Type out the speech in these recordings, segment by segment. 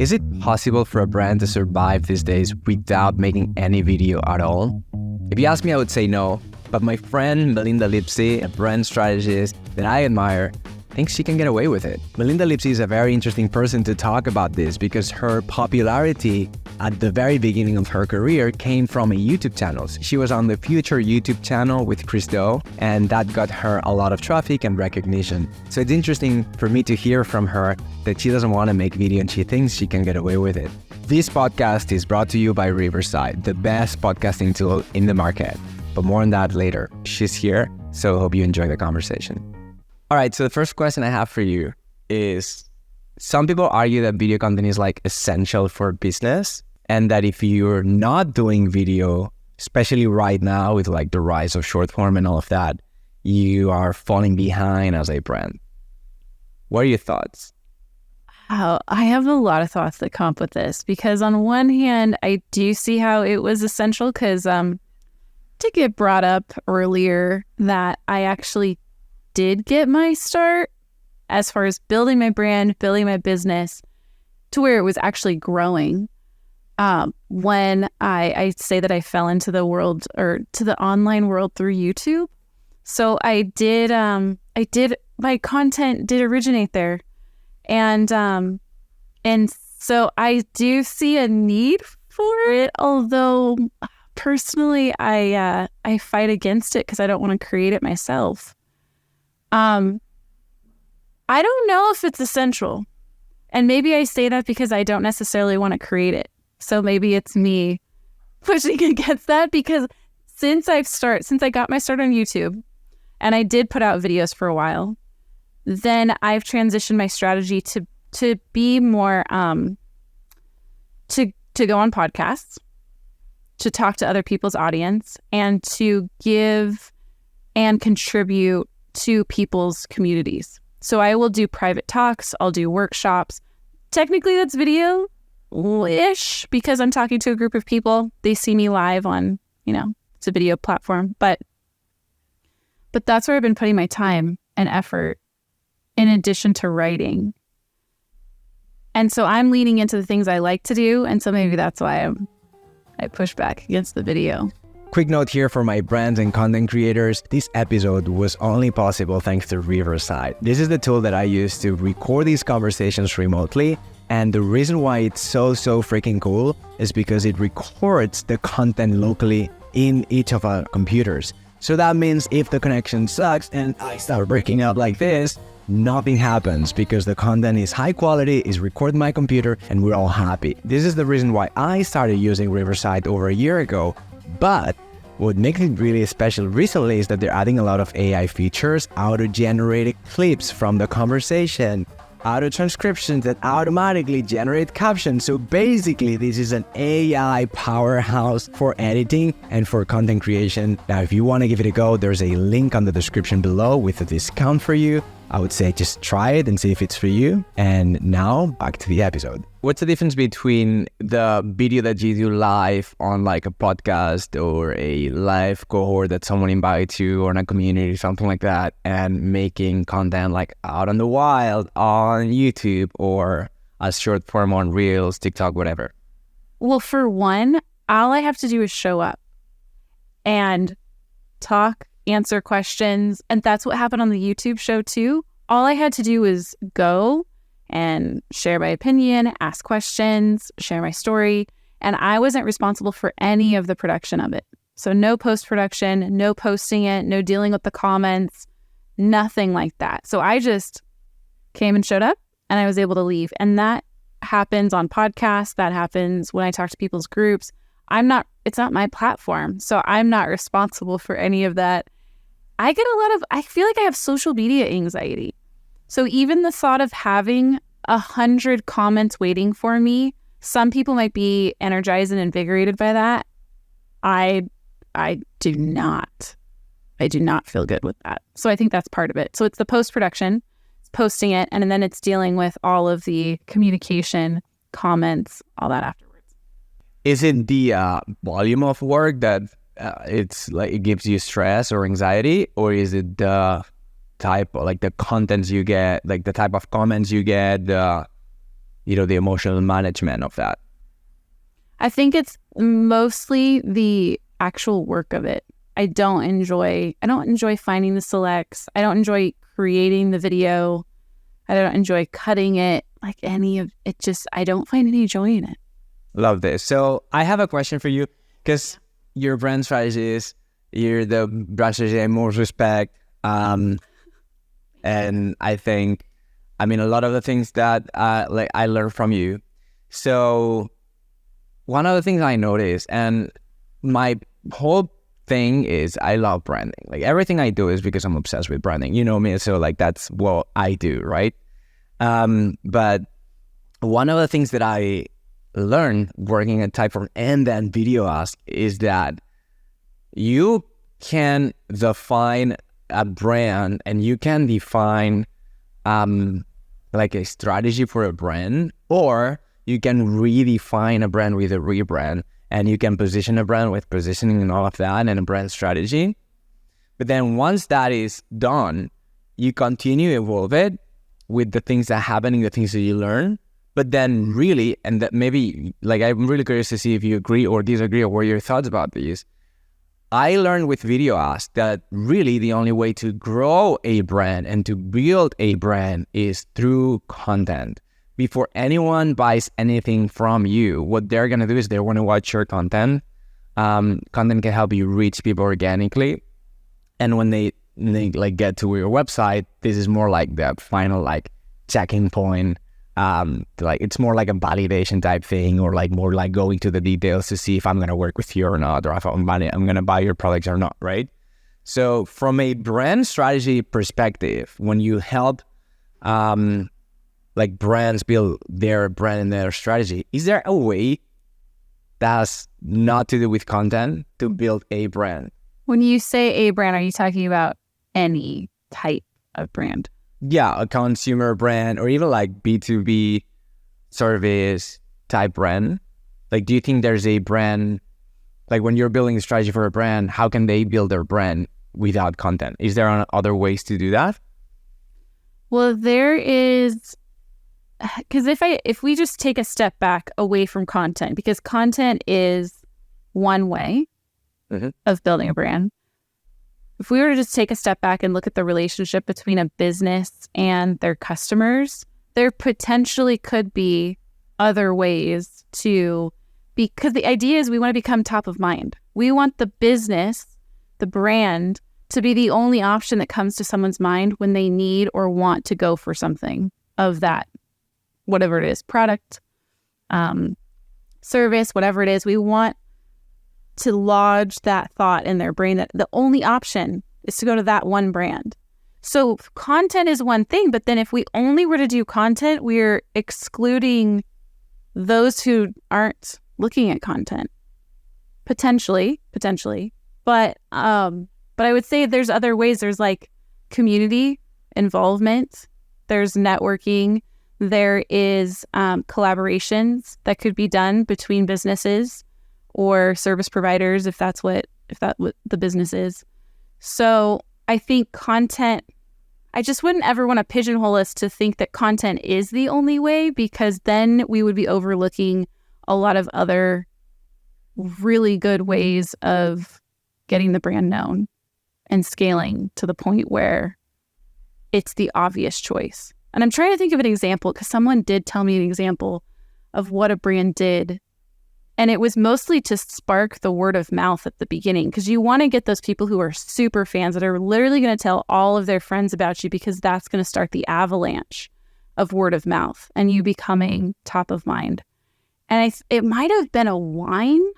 Is it possible for a brand to survive these days without making any video at all? If you ask me, I would say no. But my friend Melinda Livsey, a brand strategist that I admire, thinks she can get away with it. Melinda Livsey is a very interesting person to talk about this because her popularity at the very beginning of her career came from a YouTube channel. She was on the Future YouTube channel with Chris Do, and that got her a lot of traffic and recognition. So it's interesting for me to hear from her that she doesn't want to make video and she thinks she can get away with it. This podcast is brought to you by Riverside, the best podcasting tool in the market. But more on that later. She's here, so I hope you enjoy the conversation. All right, so the first question I have for you is, some people argue that video content is like essential for business, and that if you're not doing video, especially right now with like the rise of short form and all of that, you are falling behind as a brand. What are your thoughts? Oh, I have a lot of thoughts that come up with this because on one hand, I do see how it was essential because to get brought up earlier that I actually did get my start as far as building my brand, building my business to where it was actually growing. When I say that I fell into the world or to the online world through YouTube. So I did my content did originate there. And so I do see a need for it, although personally I fight against it because I don't want to create it myself. I don't know if it's essential. And maybe I say that because I don't necessarily want to create it. So maybe it's me pushing against that because since I got my start on YouTube and I did put out videos for a while, then I've transitioned my strategy to be more to go on podcasts, to talk to other people's audience, and to give and contribute to people's communities. So I will do private talks, I'll do workshops. Technically that's video-ish because I'm talking to a group of people. They see me live on, it's a video platform, but that's where I've been putting my time and effort in addition to writing. And so I'm leaning into the things I like to do. And so maybe that's why I push back against the video. Quick note here for my brands and content creators. This episode was only possible thanks to Riverside. This is the tool that I use to record these conversations remotely. And the reason why it's so freaking cool is because it records the content locally in each of our computers. So that means if the connection sucks and I start breaking up like this, nothing happens because the content is high quality, is recorded on my computer, and we're all happy. This is the reason why I started using Riverside over a year ago. But what makes it really special recently is that they're adding a lot of AI features, auto-generated clips from the conversation, auto-transcriptions that automatically generate captions. So basically, this is an AI powerhouse for editing and for content creation. Now, if you want to give it a go, there's a link on the description below with a discount for you. I would say just try it and see if it's for you. And now back to the episode. What's the difference between the video that you do live on like a podcast or a live cohort that someone invites you or in a community, something like that, and making content like out on the wild on YouTube or a short form on Reels, TikTok, whatever? Well, for one, all I have to do is show up and talk, answer questions. And that's what happened on the YouTube show too. All I had to do was go and share my opinion, ask questions, share my story. And I wasn't responsible for any of the production of it. So no post-production, no posting it, no dealing with the comments, nothing like that. So I just came and showed up and I was able to leave. And that happens on podcasts. That happens when I talk to people's groups. It's not my platform. So I'm not responsible for any of that. I feel like I have social media anxiety. So even the thought of having 100 comments waiting for me, some people might be energized and invigorated by that. I do not. I do not feel good with that. So I think that's part of it. So it's the post-production, it's posting it, and then it's dealing with all of the communication, comments, all that afterwards. Is it the volume of work that it's like it gives you stress or anxiety, or is it the type, like the contents you get, like the type of comments you get, the the emotional management of that? I think it's mostly the actual work of it. I don't enjoy finding the selects. I don't enjoy creating the video. I don't enjoy cutting it, like any of it. Just, I don't find any joy in it. Love this. So I have a question for you, because you're a brand strategist, you're the brand strategist I most respect. And I think, a lot of the things that I learned from you. So one of the things I noticed, and my whole thing is, I love branding. Like, everything I do is because I'm obsessed with branding. You know me, so like that's what I do, right? But one of the things that I learned working at Typeform and then Video Ask is that you can define a brand, and you can define like a strategy for a brand, or you can redefine a brand with a rebrand, and you can position a brand with positioning and all of that and a brand strategy. But then once that is done, you continue to evolve it with the things that are happening, the things that you learn. But then really, and that maybe, like, I'm really curious to see if you agree or disagree, or what are your thoughts about these. I learned with Video Ask that really the only way to grow a brand and to build a brand is through content. Before anyone buys anything from you, what they're going to do is they want to watch your content. Content can help you reach people organically. And when they like get to your website, this is more like the final like checking point. Like, it's more like a validation type thing, or like more like going to the details to see if I'm going to work with you or not, or if I'm going to buy your products or not, right? So from a brand strategy perspective, when you help like brands build their brand and their strategy, is there a way that's not to do with content to build a brand? When you say a brand, are you talking about any type of brand? Yeah, a consumer brand, or even like B2B service type brand. Like, do you think there's a brand, like when you're building a strategy for a brand, how can they build their brand without content? Is there other ways to do that? Well, there is, because if we just take a step back away from content, because content is one way of building a brand. If we were to just take a step back and look at the relationship between a business and their customers, there potentially could be other ways to, because the idea is we want to become top of mind. We want the business, the brand, to be the only option that comes to someone's mind when they need or want to go for something of that, whatever it is, product, service, whatever it is. We want to lodge that thought in their brain that the only option is to go to that one brand. So content is one thing, but then if we only were to do content, we're excluding those who aren't looking at content. Potentially. But I would say there's other ways. There's like community involvement. There's networking. There is collaborations that could be done between businesses or service providers, if that's what the business is. So I think content, I just wouldn't ever want to pigeonhole us to think that content is the only way, because then we would be overlooking a lot of other really good ways of getting the brand known and scaling to the point where it's the obvious choice. And I'm trying to think of an example, because someone did tell me an example of what a brand did. And it was mostly to spark the word of mouth at the beginning, because you want to get those people who are super fans that are literally going to tell all of their friends about you, because that's going to start the avalanche of word of mouth and you becoming top of mind. And it might have been a wine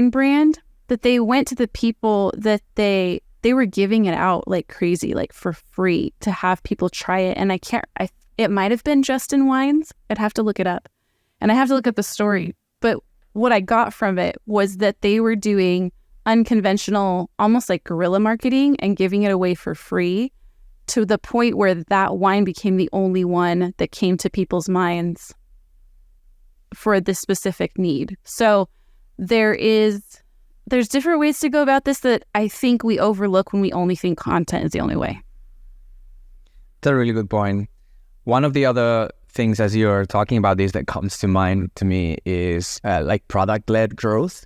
brand that they went to the people that they were giving it out like crazy, like for free, to have people try it. And it might have been Justin Wines. I'd have to look it up. And I have to look at the story. But what I got from it was that they were doing unconventional, almost like guerrilla marketing, and giving it away for free, to the point where that wine became the only one that came to people's minds for this specific need. So there's different ways to go about this that I think we overlook when we only think content is the only way. That's a really good point. One of the other things as you're talking about this that comes to mind to me is like product-led growth.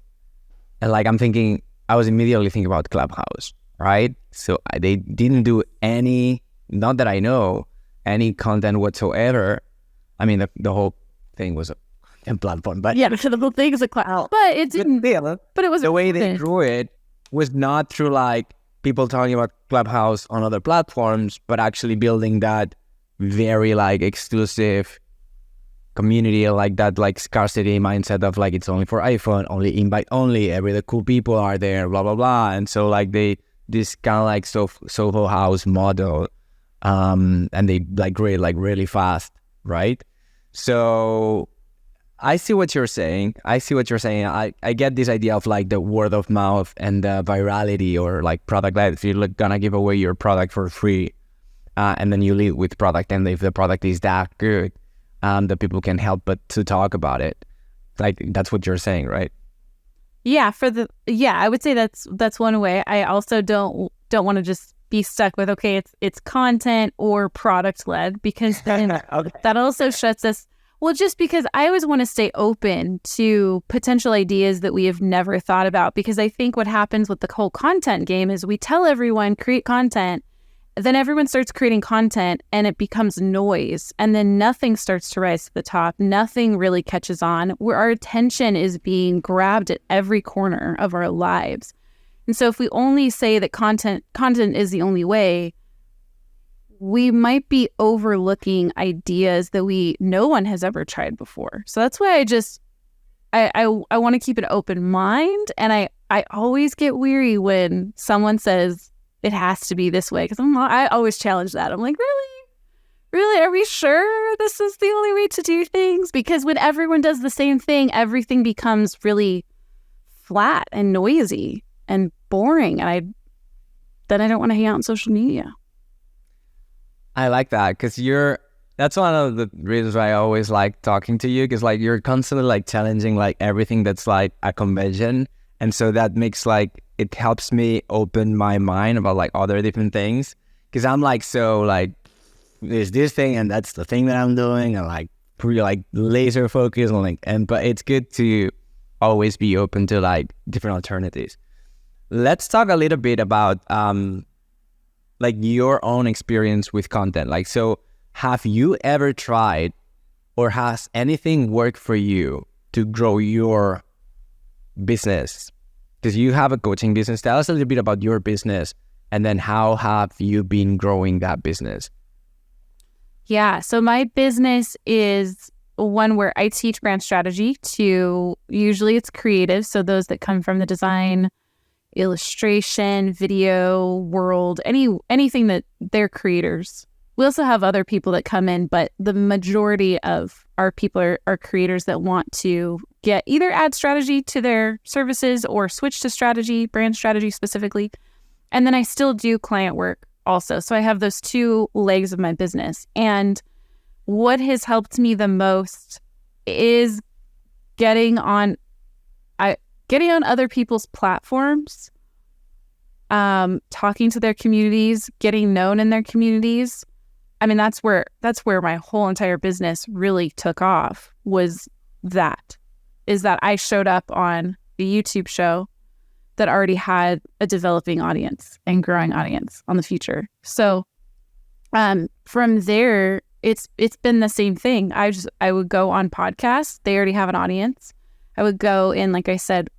And like I was immediately thinking about Clubhouse, right? So they didn't do any, not that I know, any content whatsoever. I mean, the whole thing was a platform, but yeah, the whole thing is a cloud. But it didn't. But it was the way they grew it was not through like people talking about Clubhouse on other platforms, but actually building that very like exclusive community, like that like scarcity mindset of like it's only for iPhone, only invite only, every the cool people are there, blah blah blah. And so like this kind of like Soho House model, and they like grew it like really fast, right? So I see what you're saying. I get this idea of like the word of mouth and the virality, or like product led. If you're gonna give away your product for free, and then you lead with product, and if the product is that good, that people can help but to talk about it. Like that's what you're saying, right? Yeah, I would say that's one way. I also don't want to just be stuck with it's content or product led, because then okay. That also shuts us. Well, just because I always want to stay open to potential ideas that we have never thought about, because I think what happens with the whole content game is we tell everyone create content, then everyone starts creating content and it becomes noise, and then nothing starts to rise to the top. Nothing really catches on, where our attention is being grabbed at every corner of our lives. And so if we only say that content is the only way, we might be overlooking ideas that no one has ever tried before. So that's why I want to keep an open mind. And I always get weary when someone says it has to be this way, because I always challenge that. I'm like, really, are we sure this is the only way to do things? Because when everyone does the same thing, everything becomes really flat and noisy and boring. And then I don't want to hang out on social media. I like that, because that's one of the reasons why I always like talking to you, because like you're constantly like challenging like everything that's like a convention. And so that makes like, it helps me open my mind about like other different things, because I'm like, so like there's this thing and that's the thing that I'm doing, and like pretty like laser focused on like, but it's good to always be open to like different alternatives. Let's talk a little bit about like your own experience with content. Like, so have you ever tried, or has anything worked for you to grow your business? Because you have a coaching business. Tell us a little bit about your business, and then how have you been growing that business? Yeah, so my business is one where I teach brand strategy to, usually it's creative, so those that come from the design, illustration, video world, anything that they're creators. We also have other people that come in, but the majority of our people are creators that want to get either add strategy to their services or switch to strategy, brand strategy specifically. And then I still do client work also. So I have those two legs of my business. And what has helped me the most is getting on other people's platforms, talking to their communities, getting known in their communities. I mean, that's where my whole entire business really took off, is that I showed up on the YouTube show that already had a developing audience and growing audience on the future. So from there, it's been the same thing. I would go on podcasts. They already have an audience. I would go in, like I said,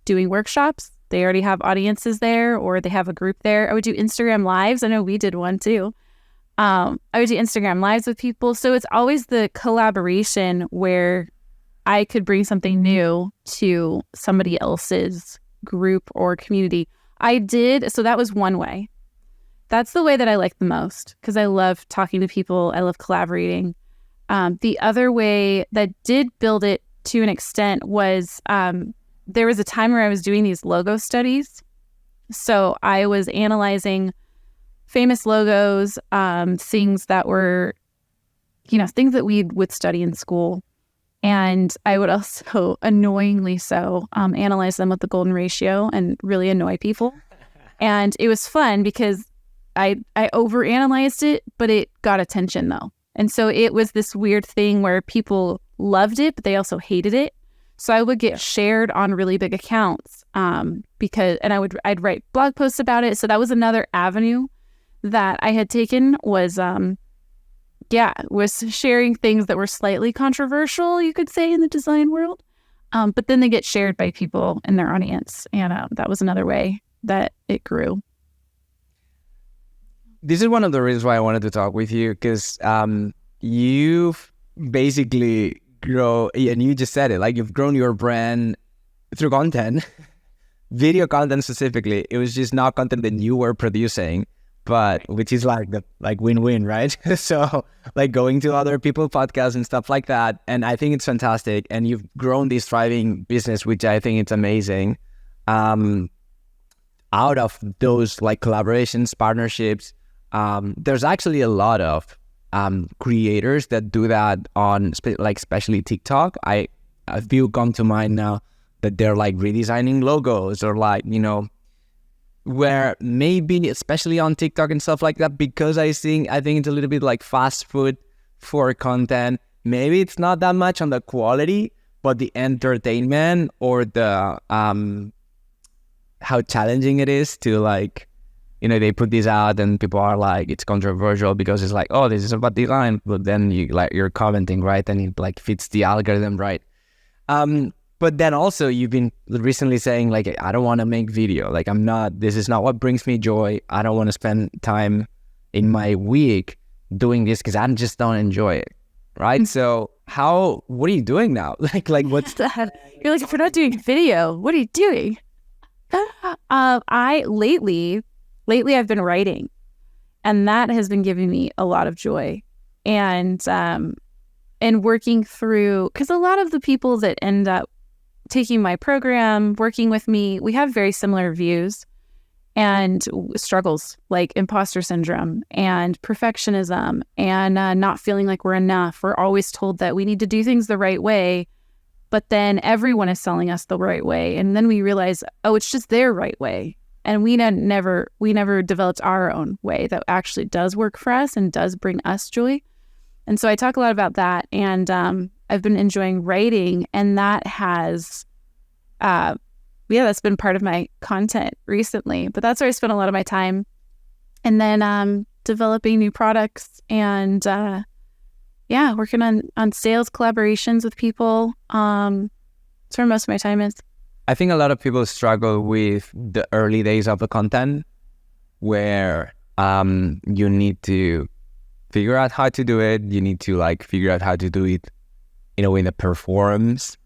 doing workshops. They already have audiences there, or they have a group there. I would do Instagram lives. I know we did one too. I would do Instagram lives with people. So it's always the collaboration where I could bring something new to somebody else's group or community. So that was one way. That's the way that I like the most, because I love talking to people. I love collaborating. The other way that did build it to an extent was there was a time where I was doing these logo studies. So I was analyzing famous logos, things that were, things that we would study in school. And I would also, annoyingly so, analyze them with the golden ratio and really annoy people. And it was fun because I overanalyzed it, but it got attention though. And so it was this weird thing where people loved it, but they also hated it. So I would get shared on really big accounts I'd write blog posts about it. So that was another avenue that I had taken was sharing things that were slightly controversial, you could say, in the design world. But then they get shared by people in their audience. And that was another way that it grew. This is one of the reasons why I wanted to talk with you, because you've basically and you just said it, like you've grown your brand through content, video content specifically. It was just not content that you were producing, but which is like win-win, right? So like going to other people's podcasts and stuff like that. And I think it's fantastic. And you've grown this thriving business, which I think it's amazing. Out of those like collaborations, partnerships, there's actually a lot of creators that do that on especially TikTok. A few come to mind now that they're like redesigning logos or like, where maybe especially on TikTok and stuff like that, because I think it's a little bit like fast food for content. Maybe it's not that much on the quality, but the entertainment or the how challenging it is to like, they put this out and people are like, it's controversial because it's like, oh, this is about design, but then you're commenting, right? And it like fits the algorithm, right? But then also you've been recently saying like, I don't want to make video. Like this is not what brings me joy. I don't want to spend time in my week doing this because I just don't enjoy it. Right. So what are you doing now? like what's that? You're like, if you're not doing video, what are you doing? Lately I've been writing, and that has been giving me a lot of joy, and working through, because a lot of the people that end up taking my program, working with me, we have very similar views and struggles like imposter syndrome and perfectionism and not feeling like we're enough. We're always told that we need to do things the right way, but then everyone is selling us the right way. And then we realize, oh, it's just their right way. And we never developed our own way that actually does work for us and does bring us joy. And so I talk a lot about that. And I've been enjoying writing, and that has, that's been part of my content recently. But that's where I spent a lot of my time. And then developing new products and working on sales collaborations with people. That's where most of my time is. I think a lot of people struggle with the early days of the content where you need to figure out how to do it. You need to like figure out how to do it in a way that performs.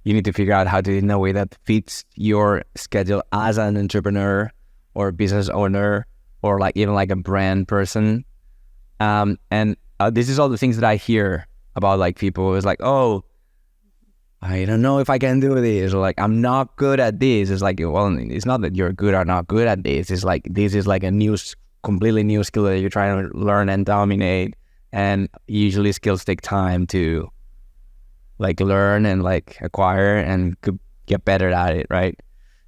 You need to figure out how to do it in a way that fits your schedule as an entrepreneur or business owner or like even like a brand person. And this is all the things that I hear about like people. It's like, oh, I don't know if I can do this, or like, I'm not good at this. It's like, well, it's not that you're good or not good at this. It's like, this is like a completely new skill that you're trying to learn and dominate. And usually skills take time to like learn and like acquire and get better at it, right?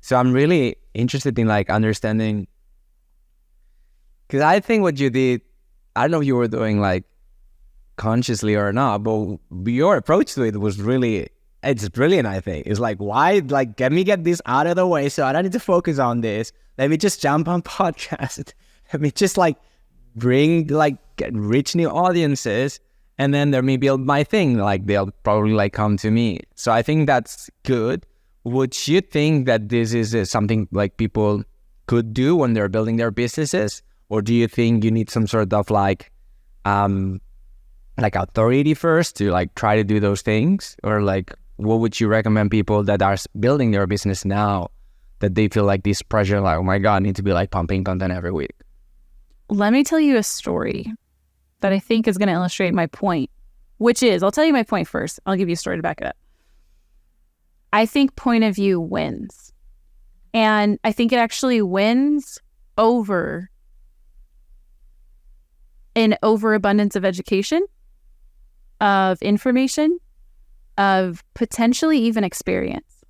So I'm really interested in like understanding, because I think what you did, I don't know if you were doing like consciously or not, but your approach to it was really, it's brilliant, I think. It's like, why, like, let me get this out of the way so I don't need to focus on this. Let me just jump on podcast. Let me just like reach new audiences, and then let me build my thing. Like they'll probably like come to me. So I think that's good. Would you think that this is something like people could do when they're building their businesses? Or do you think you need some sort of like authority first to like try to do those things? Or like, what would you recommend people that are building their business now that they feel like this pressure, like, oh my God, I need to be like pumping content every week? Let me tell you a story that I think is going to illustrate my point, which is, I'll tell you my point first. I'll give you a story to back it up. I think point of view wins. And I think it actually wins over an overabundance of education, of information, of potentially even experience.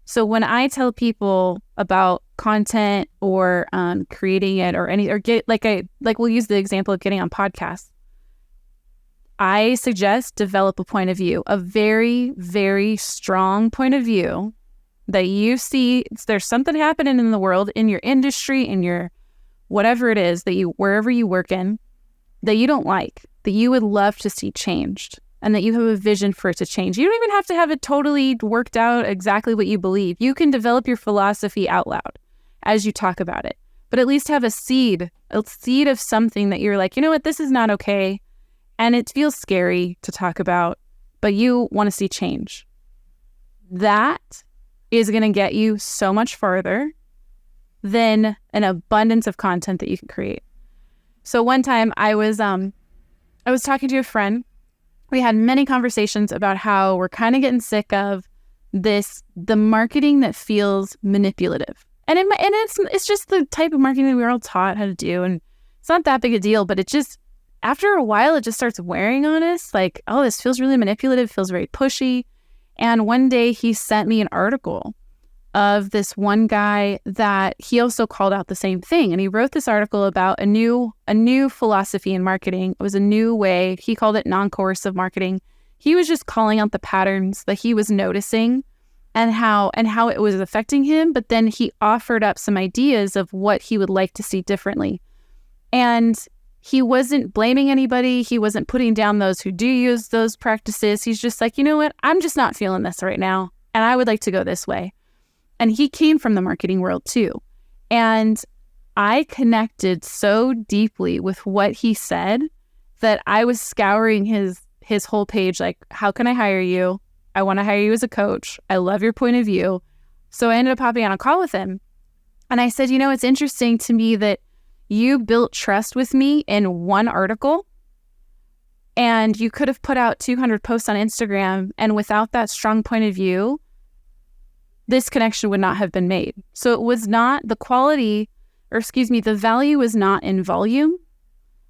So when I tell people about content or creating it or we'll use the example of getting on podcasts. I suggest develop a point of view, a very, very strong point of view that you see there's something happening in the world, in your industry, in your whatever it is that wherever you work in, that you don't like, that you would love to see changed, and that you have a vision for it to change. You don't even have to have it totally worked out exactly what you believe. You can develop your philosophy out loud as you talk about it, but at least have a seed of something that you're like, you know what, this is not okay. And it feels scary to talk about, but you want to see change. That is going to get you so much farther than an abundance of content that you can create. So one time I was talking to a friend. We had many conversations about how we're kind of getting sick of the marketing that feels manipulative. And it's just the type of marketing that we're all taught how to do. And it's not that big a deal, but it just, after a while, it just starts wearing on us. Like, oh, this feels really manipulative, feels very pushy. And one day he sent me an article of this one guy that he also called out the same thing. And he wrote this article about a new philosophy in marketing. It was a new way. He called it non-coercive marketing. He was just calling out the patterns that he was noticing and how it was affecting him. But then he offered up some ideas of what he would like to see differently. And he wasn't blaming anybody. He wasn't putting down those who do use those practices. He's just like, you know what? I'm just not feeling this right now. And I would like to go this way. And he came from the marketing world too. And I connected so deeply with what he said that I was scouring his whole page. Like, how can I hire you? I want to hire you as a coach. I love your point of view. So I ended up hopping on a call with him. And I said, you know, it's interesting to me that you built trust with me in one article, and you could have put out 200 posts on Instagram, and without that strong point of view, this connection would not have been made. So it was not the the value was not in volume.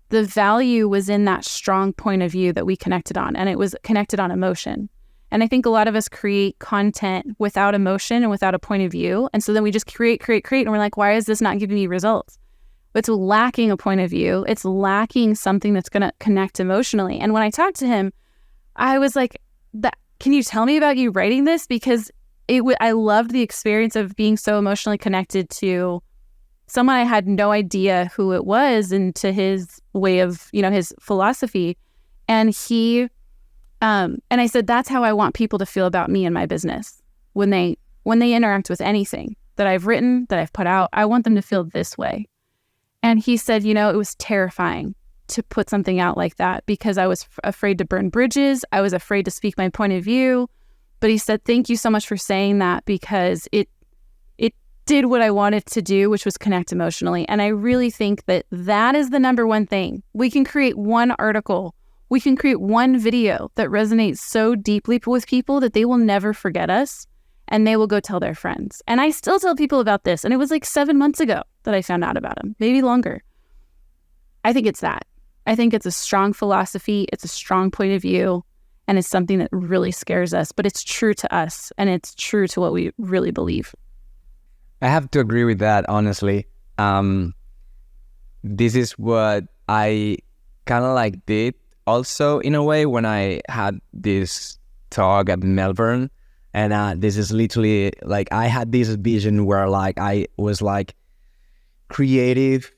The value was in that strong point of view that we connected on, and it was connected on emotion. And I think a lot of us create content without emotion and without a point of view. And so then we just create, and we're like, why is this not giving me results? It's lacking a point of view. It's lacking something that's going to connect emotionally. And when I talked to him, I was like, can you tell me about you writing this? Because I loved the experience of being so emotionally connected to someone I had no idea who it was, and to his way of, his philosophy. And and I said, that's how I want people to feel about me and my business. When they interact with anything that I've written, that I've put out, I want them to feel this way. And he said, it was terrifying to put something out like that because I was afraid to burn bridges. I was afraid to speak my point of view. But he said, thank you so much for saying that, because it did what I wanted to do, which was connect emotionally. And I really think that is the number one thing. We can create one article. We can create one video that resonates so deeply with people that they will never forget us, and they will go tell their friends. And I still tell people about this. And it was like 7 months ago that I found out about him, maybe longer. I think it's that. I think it's a strong philosophy. It's a strong point of view. And it's something that really scares us, but it's true to us, and it's true to what we really believe. I have to agree with that, honestly. This is what I kind of did also in a way when I had this talk at Melbourne. And this is literally I had this vision where I was creative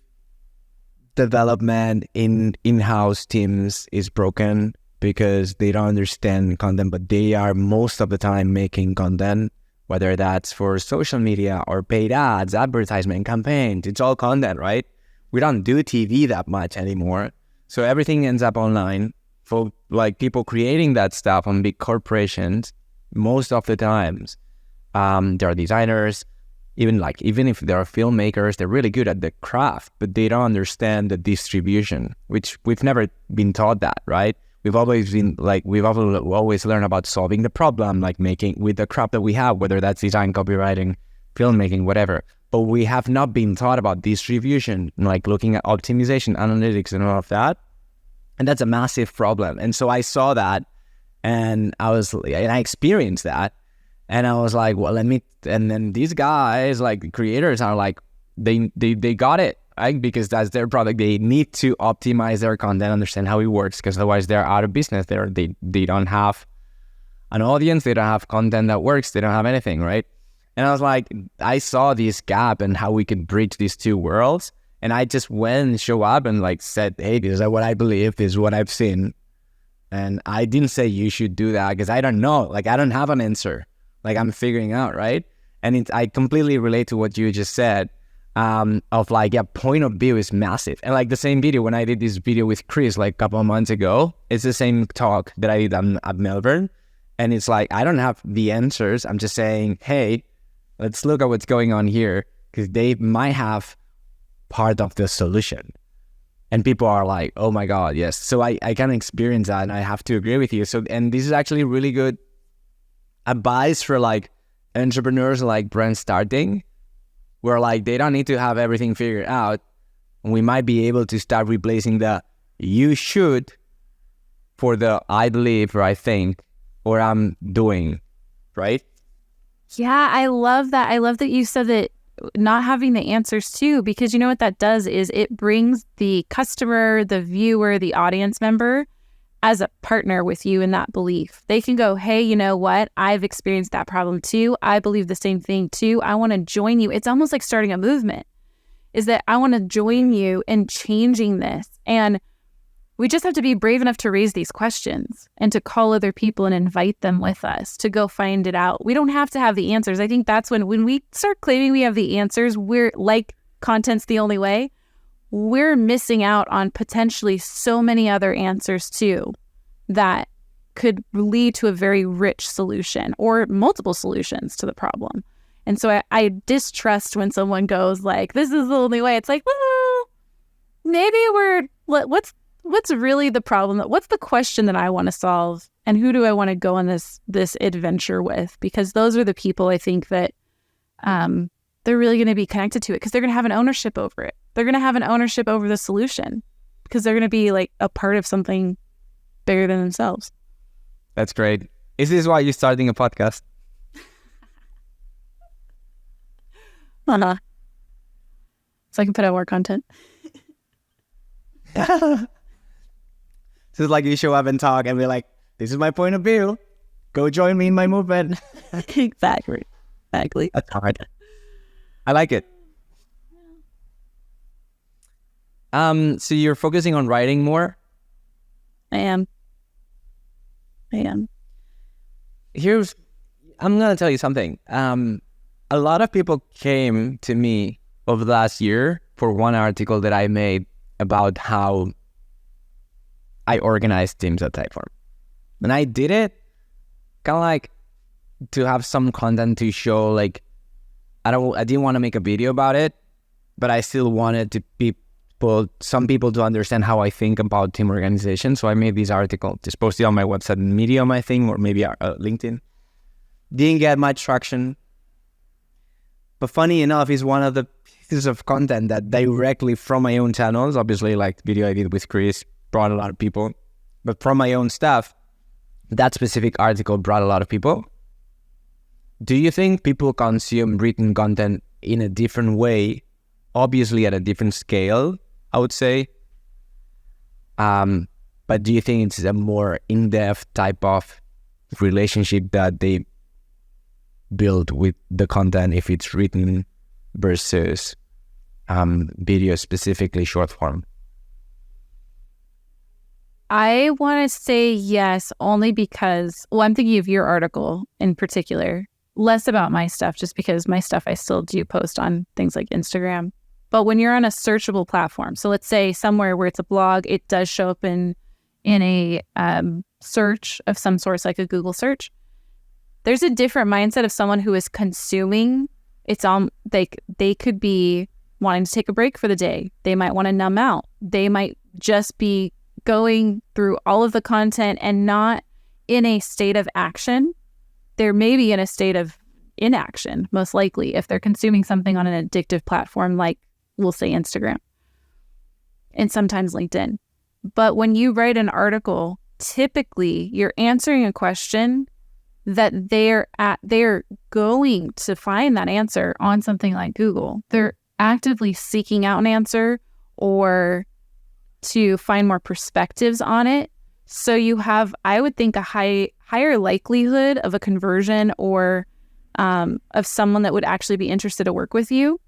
development in in-house teams is broken because they don't understand content, but they are most of the time making content, whether that's for social media or paid ads, advertisement campaigns. It's all content, right? We don't do TV that much anymore. So everything ends up online for people creating that stuff on big corporations. Most of the times, they're designers, even if they're filmmakers, they're really good at the craft, but they don't understand the distribution, which we've never been taught that, right? We've always been we've always learned about solving the problem, making with the craft that we have, whether that's design, copywriting, filmmaking, whatever. But we have not been taught about distribution, looking at optimization, analytics, and all of that. And that's a massive problem. And so I saw that, and I experienced that, and I was like, well, and then these guys, creators are they got it. right? Because that's their product. They need to optimize their content, understand how it works, because otherwise they're out of business. They don't have an audience, they don't have content that works, they don't have anything, right? And I was like, I saw this gap and how we could bridge these two worlds. And I just went and show up and like said, hey, this is what I believe, this is what I've seen. And I didn't say you should do that because I don't know. Like, I don't have an answer. Like, I'm figuring out, right? And I completely relate to what you just said of like, yeah, point of view is massive. And like the same video, when I did this video with Chris like a couple of months ago, it's the same talk that I did at Melbourne. And it's like, I don't have the answers. I'm just saying, hey, let's look at what's going on here because they might have part of the solution. And people are like, oh my God, yes. So I can experience that and I have to agree with you. So, and this is actually really good advice for like entrepreneurs, like brand starting, where like they don't need to have everything figured out. And we might be able to start replacing the you should for the I believe or I think or I'm doing, right? Yeah, I love that. I love that you said that not having the answers too, because you know what that does is it brings the customer, the viewer, the audience member as a partner with you in that belief. They can go, hey, you know what? I've experienced that problem too. I believe the same thing too. I want to join you. It's almost like starting a movement, is that I want to join you in changing this. And we just have to be brave enough to raise these questions and to call other people and invite them with us to go find it out. We don't have to have the answers. I think that's when we start claiming we have the answers, we're like content's the only way. We're missing out on potentially so many other answers too that could lead to a very rich solution or multiple solutions to the problem. And so I distrust when someone goes like, this is the only way. It's like, well, maybe what's really the problem? What's the question that I want to solve? And who do I want to go on this adventure with? Because those are the people I think that they're really going to be connected to it because they're going to have an ownership over it. They're going to have an ownership over the solution because they're going to be like a part of something bigger than themselves. That's great. Is this why you're starting a podcast? So I can put out more content. So it's like you show up and talk and be like, this is my point of view. Go join me in my movement. Exactly. That's hard. I like it. So you're focusing on writing more? I am. I'm going to tell you something. A lot of people came to me over the last year for one article that I made about how I organized teams at Typeform. And I did it kind of like to have some content to show, like, I didn't want to make a video about it, but I still wanted some people to understand how I think about team organization. So I made this article, just posted on my website, Medium, I think, or maybe LinkedIn. Didn't get much traction. But funny enough, is one of the pieces of content that directly from my own channels, obviously like the video I did with Chris, brought a lot of people. But from my own stuff, that specific article brought a lot of people. Do you think people consume written content in a different way, obviously at a different scale, I would say? But do you think it's a more in-depth type of relationship that they build with the content if it's written versus video, specifically short form? I want to say yes, only because, I'm thinking of your article in particular, less about my stuff, just because my stuff I still do post on things like Instagram. But when you're on a searchable platform, so let's say somewhere where it's a blog, it does show up in a search of some sort, like a Google search. There's a different mindset of someone who is consuming. It's they could be wanting to take a break for the day. They might want to numb out. They might just be going through all of the content and not in a state of action. They're maybe in a state of inaction, most likely, if they're consuming something on an addictive platform like, we'll say, Instagram and sometimes LinkedIn. But when you write an article, typically you're answering a question that they're going to find that answer on something like Google. actively seeking out an answer or to find more perspectives on it. So you have, I would think, a higher likelihood of a conversion or of someone that would actually be interested to work with you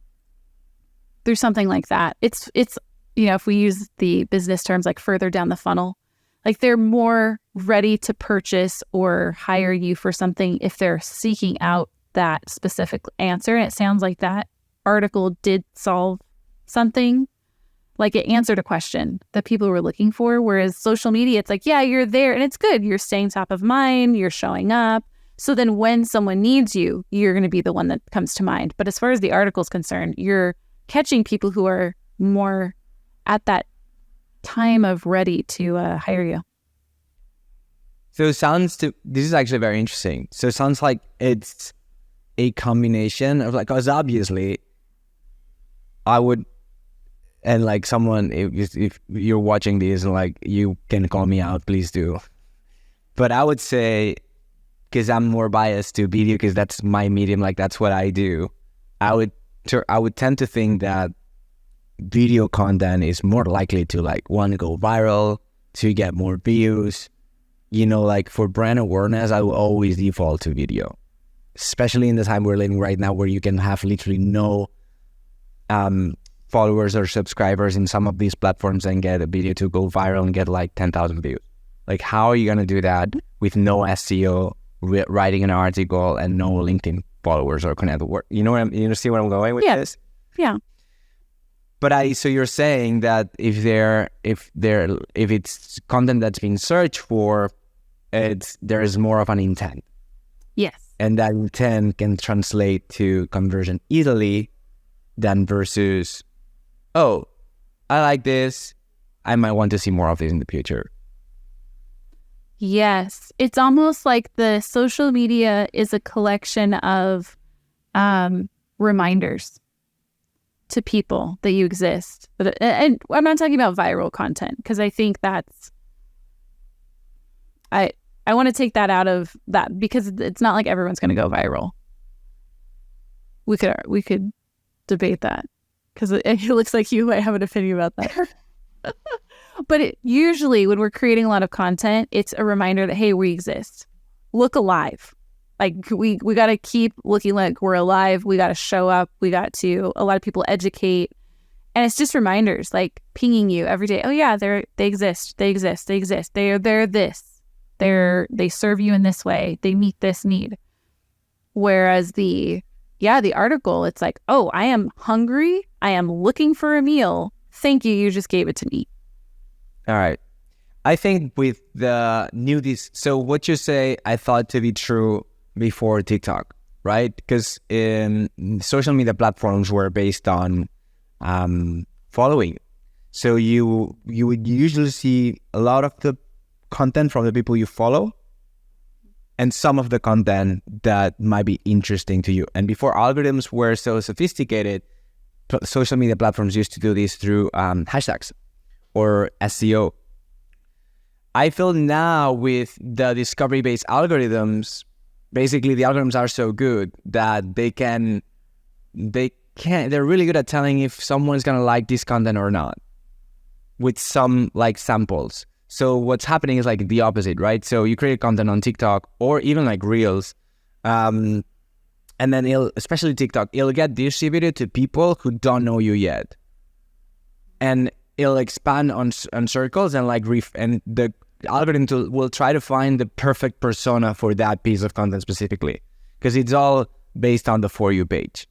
through something like that. It's if we use the business terms like further down the funnel, like they're more ready to purchase or hire you for something if they're seeking out that specific answer. And it sounds like that article did solve something, like it answered a question that people were looking for. Whereas social media, it's like, yeah, you're there and it's good. You're staying top of mind, you're showing up. So then when someone needs you, you're going to be the one that comes to mind. But as far as the article's concerned, you're catching people who are more at that time of ready to hire you. So this is actually very interesting. So it sounds like it's a combination of like, because obviously I would, and like someone, if you're watching this and like, you can call me out, please do. But I would say, because I'm more biased to video, because that's my medium, like that's what I do. I would tend to think that video content is more likely to like, one, go viral, to get more views. Like for brand awareness, I will always default to video, especially in the time we're living right now where you can have literally no followers or subscribers in some of these platforms and get a video to go viral and get like 10,000 views. Like, how are you going to do that with no SEO, writing an article, and no LinkedIn followers or connect work? You see where I'm going with this? Yeah. But so you're saying that if it's content that's being searched for, there is more of an intent. Yes. And that intent can translate to conversion easily than versus, oh, I like this, I might want to see more of this in the future. Yes. It's almost like the social media is a collection of reminders to people that you exist. And I'm not talking about viral content, because I think that's, I want to take that out of that, because it's not like everyone's going to go viral. We could debate that, because it looks like you might have an opinion about that. But usually when we're creating a lot of content, it's a reminder that, hey, we exist. Look alive. Like we got to keep looking like we're alive. We got to show up. We got to, a lot of people educate. And it's just reminders, like pinging you every day. Oh yeah, they exist. They exist. They exist. They're this. They serve you in this way. They meet this need. Whereas the article, it's like, oh, I am hungry. I am looking for a meal. Thank you. You just gave it to me. All right. I think with the nudist, so what you say, I thought to be true before TikTok, right? Because in social media platforms were based on following. So you would usually see a lot of the content from the people you follow and some of the content that might be interesting to you. And before algorithms were so sophisticated, social media platforms used to do this through hashtags or SEO. I feel now with the discovery-based algorithms, basically the algorithms are so good that they're really good at telling if someone's going to like this content or not with some like samples. So what's happening is like the opposite, right? So you create content on TikTok or even like Reels, and then especially TikTok, it'll get distributed to people who don't know you yet. And it'll expand on circles and like and the algorithm will try to find the perfect persona for that piece of content specifically, because it's all based on the For You page,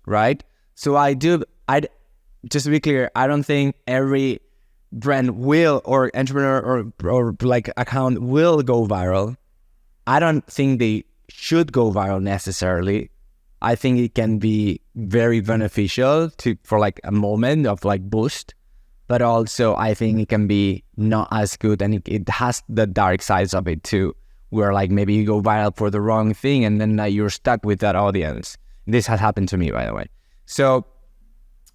right? So just to be clear, I don't think every brand will or entrepreneur or like account will go viral. I don't think they should go viral necessarily. I think it can be very beneficial for like a moment of like boost. But also, I think it can be not as good, and it has the dark sides of it too, where like maybe you go viral for the wrong thing, and then you're stuck with that audience. This has happened to me, by the way. So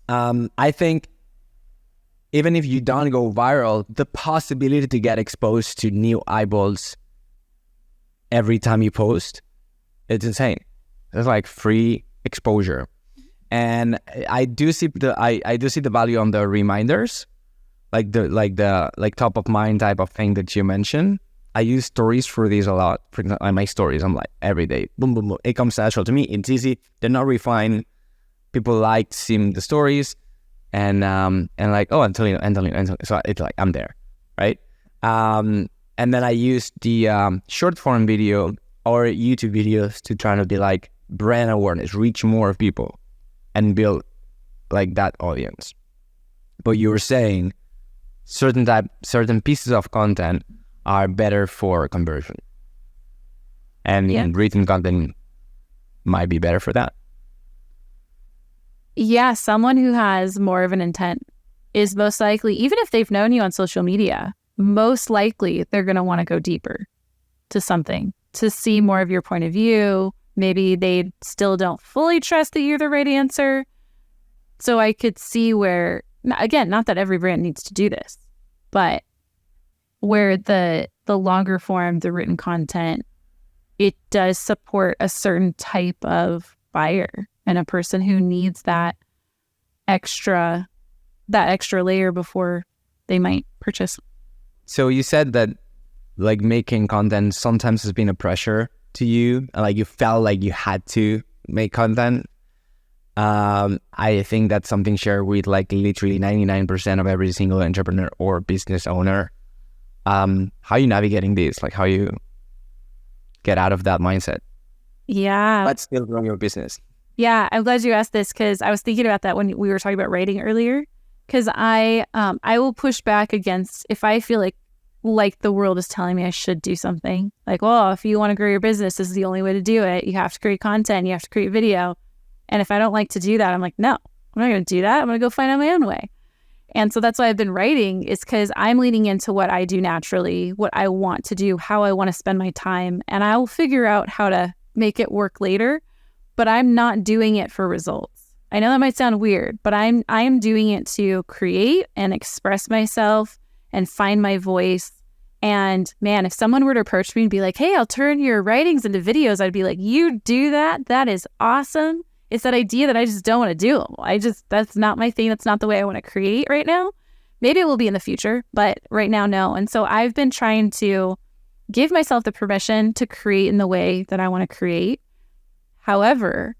I think even if you don't go viral, the possibility to get exposed to new eyeballs every time you post, it's insane. It's like free exposure. And I do see the value on the reminders, like the top of mind type of thing that you mentioned. I use stories for these a lot. For example, I make stories. I'm like every day, boom, boom, boom. It comes natural to me. It's easy. They're not refined. People like seeing the stories, and like, oh, I'm telling you. So it's like I'm there, right? And then I use the short form video or YouTube videos to try to be like brand awareness, reach more people, and build like that audience. But you were saying certain pieces of content are better for conversion, and written content might be better for that. Yeah, someone who has more of an intent is most likely, even if they've known you on social media, most likely they're going to want to go deeper to something, to see more of your point of view. Maybe they still don't fully trust that you're the right answer. So I could see where, again, not that every brand needs to do this, but where the longer form, the written content, it does support a certain type of buyer and a person who needs that extra layer before they might purchase. So you said that like making content sometimes has been a pressure to you, and like you felt like you had to make content. I think that's something shared with like literally 99% of every single entrepreneur or business owner. How are you navigating this? Like how you get out of that mindset? Yeah. But still grow your business. Yeah, I'm glad you asked this because I was thinking about that when we were talking about writing earlier. Because I will push back against if I feel like the world is telling me I should do something. Like, well, if you want to grow your business, this is the only way to do it. You have to create content. You have to create video. And if I don't like to do that, I'm like, no, I'm not going to do that. I'm going to go find out my own way. And so that's why I've been writing, is because I'm leaning into what I do naturally, what I want to do, how I want to spend my time. And I will figure out how to make it work later. But I'm not doing it for results. I know that might sound weird, but I am doing it to create and express myself and find my voice. And man, if someone were to approach me and be like, hey, I'll turn your writings into videos, I'd be like, you do that? That is awesome. It's that idea that I just don't want to do. That's not my thing. That's not the way I want to create right now. Maybe it will be in the future, but right now, no. And so I've been trying to give myself the permission to create in the way that I want to create. However,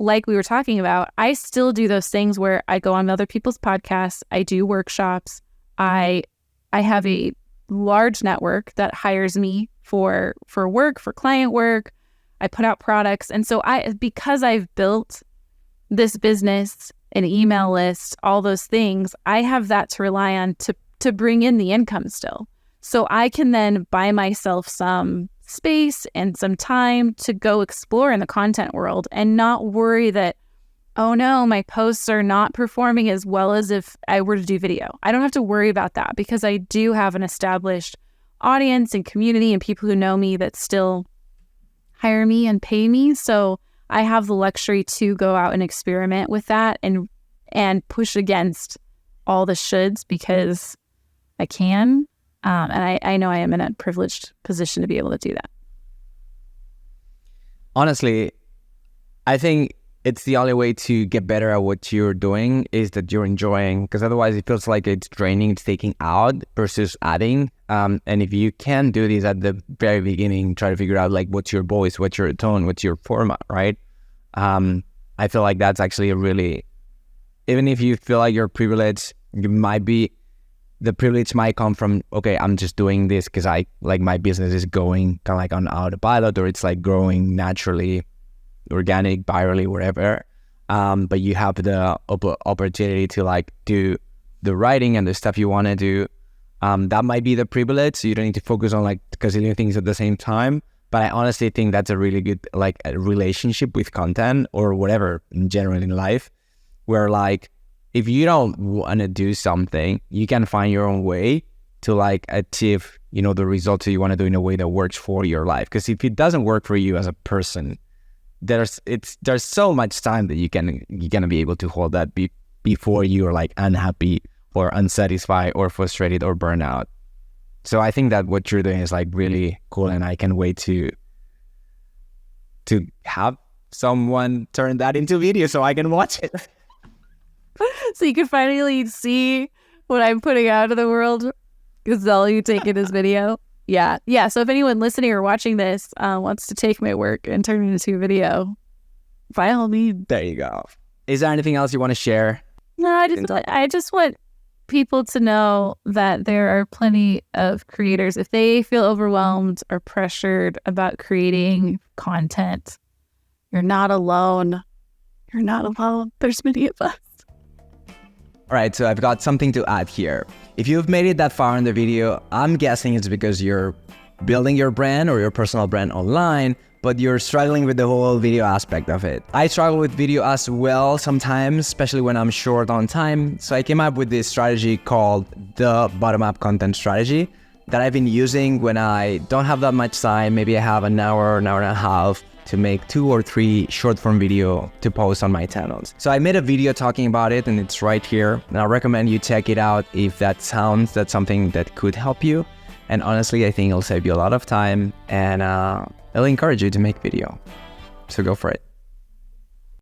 like we were talking about, I still do those things where I go on other people's podcasts. I do workshops. I have a large network that hires me for work, for client work. I put out products. And so because I've built this business, an email list, all those things, I have that to rely on to bring in the income still. So I can then buy myself some space and some time to go explore in the content world and not worry that, oh no, my posts are not performing as well as if I were to do video. I don't have to worry about that because I do have an established audience and community and people who know me that still hire me and pay me. So I have the luxury to go out and experiment with that and push against all the shoulds because I can. And I know I am in a privileged position to be able to do that. Honestly, I think it's the only way to get better at what you're doing is that you're enjoying, because otherwise it feels like it's draining, it's taking out versus adding. And if you can do this at the very beginning, try to figure out like what's your voice, what's your tone, what's your format, right? I feel like that's actually a really, even if you feel like you're privileged, the privilege might come from, okay, I'm just doing this because my business is going kind of like on autopilot, or it's like growing naturally, organic, virally, whatever. But you have the opportunity to like do the writing and the stuff you want to do. That might be the privilege. So you don't need to focus on like gazillion things at the same time. But I honestly think that's a really good like a relationship with content or whatever in general in life, where like, if you don't want to do something, you can find your own way to like achieve, the results that you want to do in a way that works for your life. Because if it doesn't work for you as a person, there's so much time that you're gonna be able to hold that before you're like unhappy or unsatisfied or frustrated or burn out. So I think that what you're doing is like really cool, and I can't wait to have someone turn that into video so I can watch it. So you can finally see what I'm putting out of the world because all you take it as video. Yeah. So if anyone listening or watching this wants to take my work and turn it into a video, by all means. There you go. Is there anything else you want to share? No, I just want people to know that there are plenty of creators. If they feel overwhelmed or pressured about creating content, you're not alone. You're not alone. There's many of us. All right, so I've got something to add here. If you've made it that far in the video, I'm guessing it's because you're building your brand or your personal brand online, but you're struggling with the whole video aspect of it. I struggle with video as well sometimes, especially when I'm short on time. So I came up with this strategy called the bottom-up content strategy that I've been using when I don't have that much time. Maybe I have an hour and a half to make 2 or 3 short form video to post on my channels. So I made a video talking about it and it's right here. And I recommend you check it out if that's something that could help you. And honestly, I think it'll save you a lot of time and it'll encourage you to make video. So go for it.